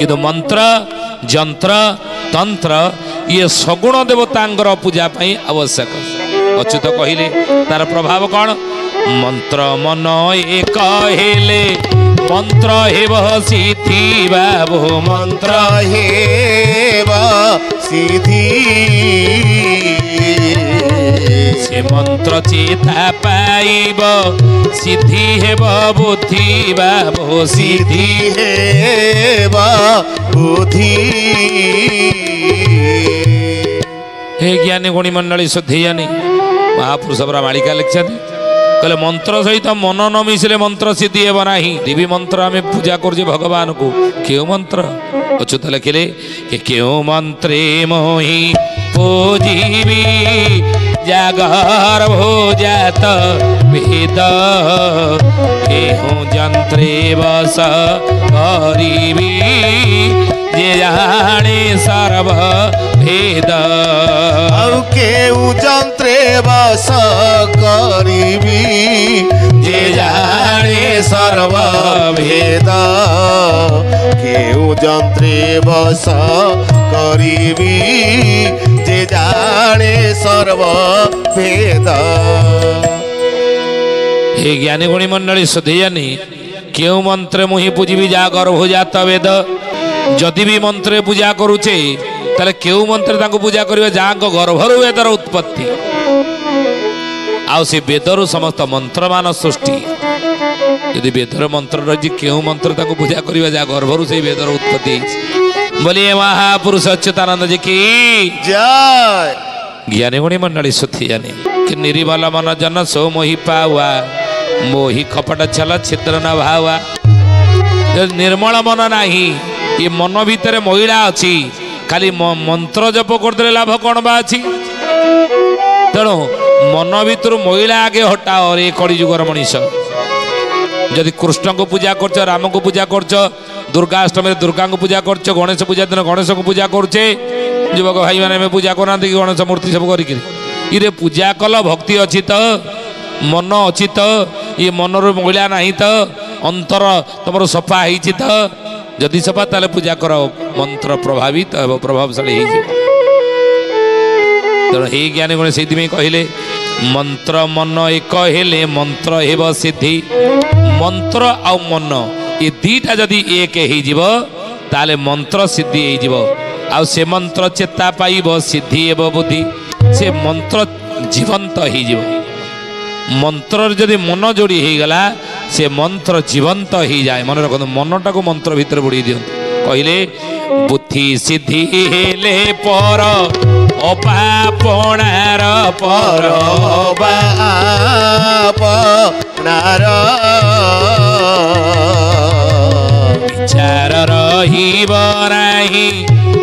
किंतु मंत्र जंत्र तंत्र ये सगुण देवतांगर पूजा पाई आवश्यक। अच्युत कहले तार प्रभाव कौन? मंत्र मन एक हेले मंत्र हेब सिद्धि बाबो मंत्र हेब सिद्धि से मंत्र चेता पाइब सिद्धि हेब बुद्धि बाबो सिद्धि हेब बुद्धि। हे ज्ञानी गुणी मंडली शुद्धि जानी महापुरुष परा मालिका लिखा कहले मंत्र सहित मन न मिशिले मंत्र सिद्धि हेब नाही। देवी मंत्र आम पूजा कर भगवान को क्यों मंत्र? अच्युत लिखिले कि क्यों मंत्रे मोहि पूजीबी जागर भोजात वेद केहूँ जंत्रे बस करीबी जे जाने सर्व भेद। केहूँ जंत्रे बस करीबी जे जाने सर्व भेद। केहूँ जंत्रे बस करीबी जे जाने सर्व भेद। हे ज्ञानी गुणी मंडली सुधीयानी क्यों मंत्र मुहि पूजीबी जा गर्भजात वेद। जदि भी मंत्र पूजा करुचे ताले क्यों मंत्र तांको पूजा करिवे जांको गर्भरु वेदर उत्पत्ति आउ से वेदरु समस्त मंत्र मान सृष्टि। यदि वेदर मंत्र रही क्यों मंत्र तांको पूजा करिवे जा गर्भरु से वेदर उत्पत्ति। बोलिए महापुरुष अच्युतानंद जी की जय। ज्ञानी गुणी मंडली सुथी जानी कि निर्मल मन जन सो मोहि पावा मोहि खपट छल छिद्र न भावा। निर्मल मन नाही ये मन भितर महिला अच्छी खाली मंत्र जप करदे लाभ कौन बा अच्छी? तेणु मन भितर महिला आगे हटाओ रे कली जुगर मनीष। जदि कृष्ण को पूजा कर राम को पूजा कर दुर्गा अष्टमी दुर्गा को पूजा कर गणेश पूजा दिन गणेश को पूजा करुचे युवक भाई मैंने पूजा करना कि गणेश मूर्ति सब करें पूजा कल भक्ति अच्छी तो मन अच्छी तो ये मनर महिला नहीं तो अंतर तुम सफा होती तो जदि सफा ताले पूजा कर मंत्र प्रभावित एवं प्रभावशाली हो। तेणु हे ज्ञानी गुण से कहले मंत्र मन एक हेले मंत्र हेब सिद्धि। मंत्र आ मन ये दीटा जदि एक ताले मंत्र सिद्धि हो। से मंत्र चेता पाइब सिद्धि एवं बुद्धि से मंत्र जीवंत हो। मंत्र जदि मन जोड़ी हो गला से मंत्र जीवंत हो जाए। मन रखो मनटा को मंत्र भीतर बुड़ी दियंतु। कहले बुद्धि सिद्धि हेले पर अपापणार पर अपापणार विचार रहिब नाही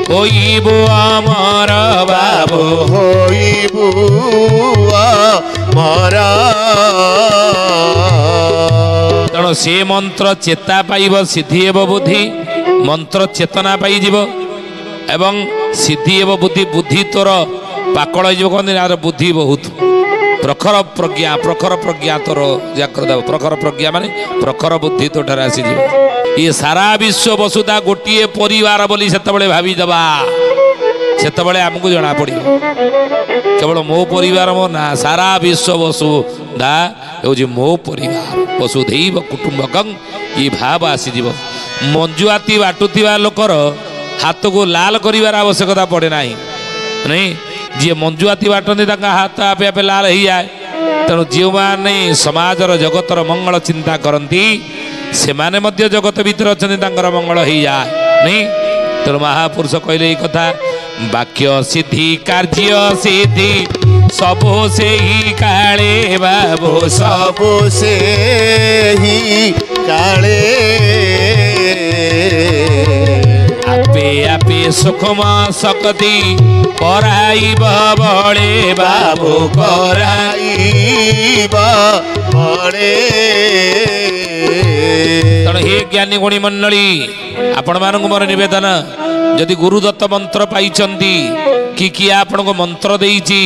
होइबु अमर बाबू होइबु अमर। तेणु से मंत्र चेता पाइब सिद्धि एवं बुद्धि मंत्र चेतना पाई एवं सिद्धि एवं बुद्धि बुद्धि तोर पाकड़ कहते बुद्धि बहुत प्रखर प्रज्ञा तोर जाग्रत प्रखर प्रज्ञा माने प्रखर बुद्धि तो ठार आसी ये सारा विश्व वसुधा गोटे परिवार बोली से भावीदबा से आमको जना पड़ केवल मो परिवार मो ना सारा विश्व वसुधा हूँ मो परिवार वसुधैव कुटुंबकं ये भाव आसीज। मंजुआती बाटुवा लोकर हाथ को लाल कर आवश्यकता पड़े ना नहीं जी मंजुआती बाटती हाथ आपे आपे लाल हो जाए। तेणु जो मैंने समाजर जगतर मंगल चिंता करती से माने मध्य जगत भीतर अच्छा मंगल हो जाए नहीं। तेणु महापुरुष कहले कथा वाक्य सिद्धि कार्य सिद्धि सबो से ही काले बाबू सबो से ही काले आपे आपे सुखम शक्ति कराइब बड़े बाबू कराइब बड़े। तेणु हे ज्ञानी गुणी मंडली आपण मानक मोर निवेदन जदि गुरुदत्त मंत्र पाइचंती कि किए आपण को मंत्र देइची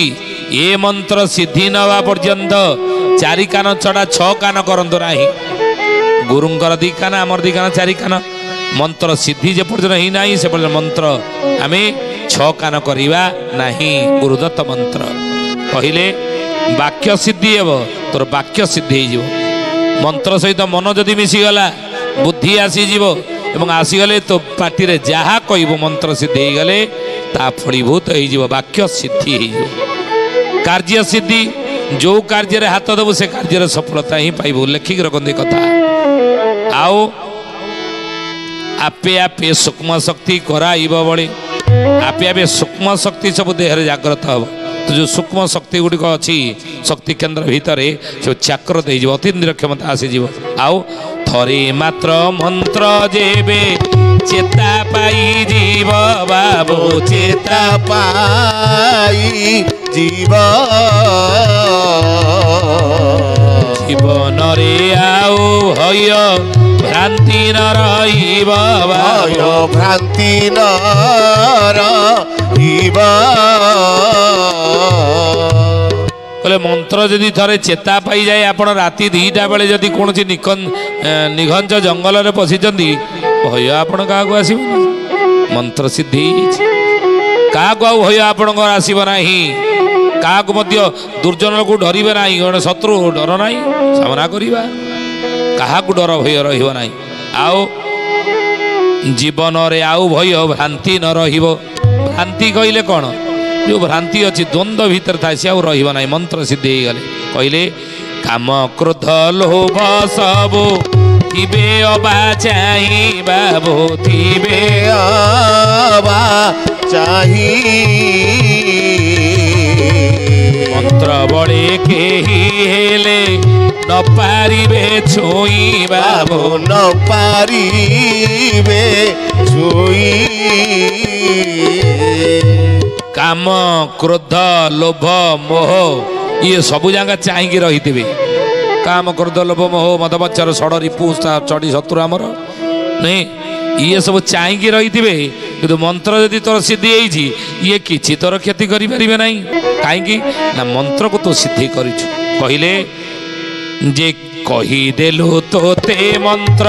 ए मंत्र सिद्धि नवा पर्यंत 4 कान छड़ा 6 कान करंतु नाही। गुरुंकर 2 कान आमर 2 कान 4 कान मंत्र सिद्धि जे पर्यटन ही नहीं से पर्यटन मंत्र आम छ कान करवा नहीं गुरुदत्त मंत्र कहले वाक्य सिद्धि हे तोर वाक्य सिद्धि हो मंत्र सहित मन जदि मिसीगला बुद्धि आसीज एवं आसीगले तो पार्टी रे जहा कहब मंत्र सिद्धि हो गले ता फलीभूत हो वाक्य सिद्धि हो कार्य सिद्धि जो कार्य हाथ देव से कार्य सफलता ही पाइबू लेखिक रखते कथा आओ आपे आपे सूक्ष्म शक्ति कराइब बड़े आपे आपे सूक्ष्म शक्ति सब देह जाग्रत हम तो जो सूक्ष्म शक्ति गुड़िक अच्छी शक्ति केन्द्र भितर सब चाक्रत हो अतीन्द्रिय क्षमता आसीज आओ थरे मात्र मंत्र जेबे चेता पाई जीव बाबू चेता पाई जीव जीवन रे आओ हय भ्रांति न रही भय भ्रांति न रहिब बोले मंत्र जदि थरे चेता पाई जाए आपण राति 2टा बेले जदि कौन निघंच जंगल में पशिंट भय आपण क्या आसब मंत्र सिद्धि क्या भय आपण आसब ना क्या दुर्जन को डरवे ना गणे शत्रु डर ना सामना करवा क्या डर भय रहा आओ जीवन रे आउ भय भ्रांति न भ्रांति कहले कौन जो भ्रांति अच्छी द्वंद्व भीतर था सी आना मंत्र सिद्धि गले कहले काम क्रोध लोभ सब थिबे अबा चाही बाबू थिबे अबा चाही मंत्र बड़े केही हेले न पारिबे छुई बाबू न पारिबे छुई काम क्रोध लोभ मोह ये सबू जगह चाहिए रही थे काम क्रोध लोभ मोह मद मच्छर षड़ रिपु चढ़ी शत्रु आमर नहीं ये सब चाहिए रही थे कि मंत्र यदि तोर सिद्धि होती ये किसी तोर क्षति करें ना कहीं ना मंत्र को तो सिद्धि कहले जे कहीदेलु तोते मंत्र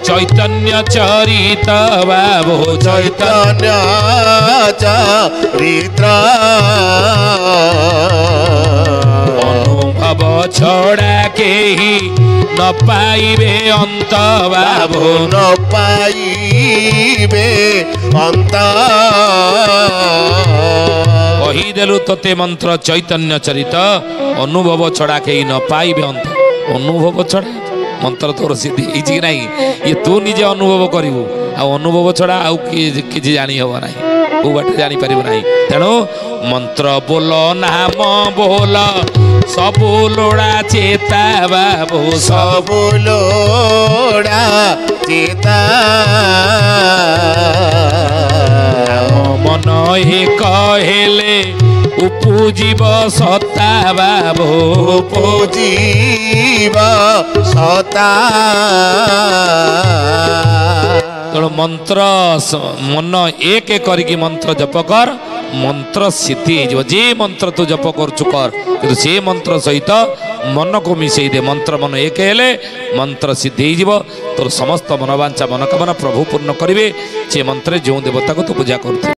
चैतन्य चरित बाबू चैतन्य चरित अनुभव छड़ा के ही न पाइबे अंत बाबू न पाइबे अंत कहीदेलु तोते मंत्र चैतन्य चरित अनुभव छड़ा के ही न पाइबे अंत अनुभव छड़ा मंत्र तोर सिद्धि कि नहीं ये तू निजे अनुभव करू अनुभव छड़ा आउ कि जानी हम ना को बाटे जापर ना तेणु मंत्र बोल नाम बोल सबू लोड़ा चेता बाबू सबू लोड़ा चेता मन हे कहले उपजीव सत्ता बाबू उपजीव सत्ता तेणु मंत्र मन एक करके मंत्र जप कर मंत्र सिद्धि हो जे मंत्र तू जप कर कि से मंत्र सहित मन को मिसई दे मंत्र मन एक हेले मंत्र सिद्धि हो तोर समस्त मनोवांछा मनोकामना प्रभु पूर्ण करेंगे से मंत्र जो देवता को तू पूजा कर।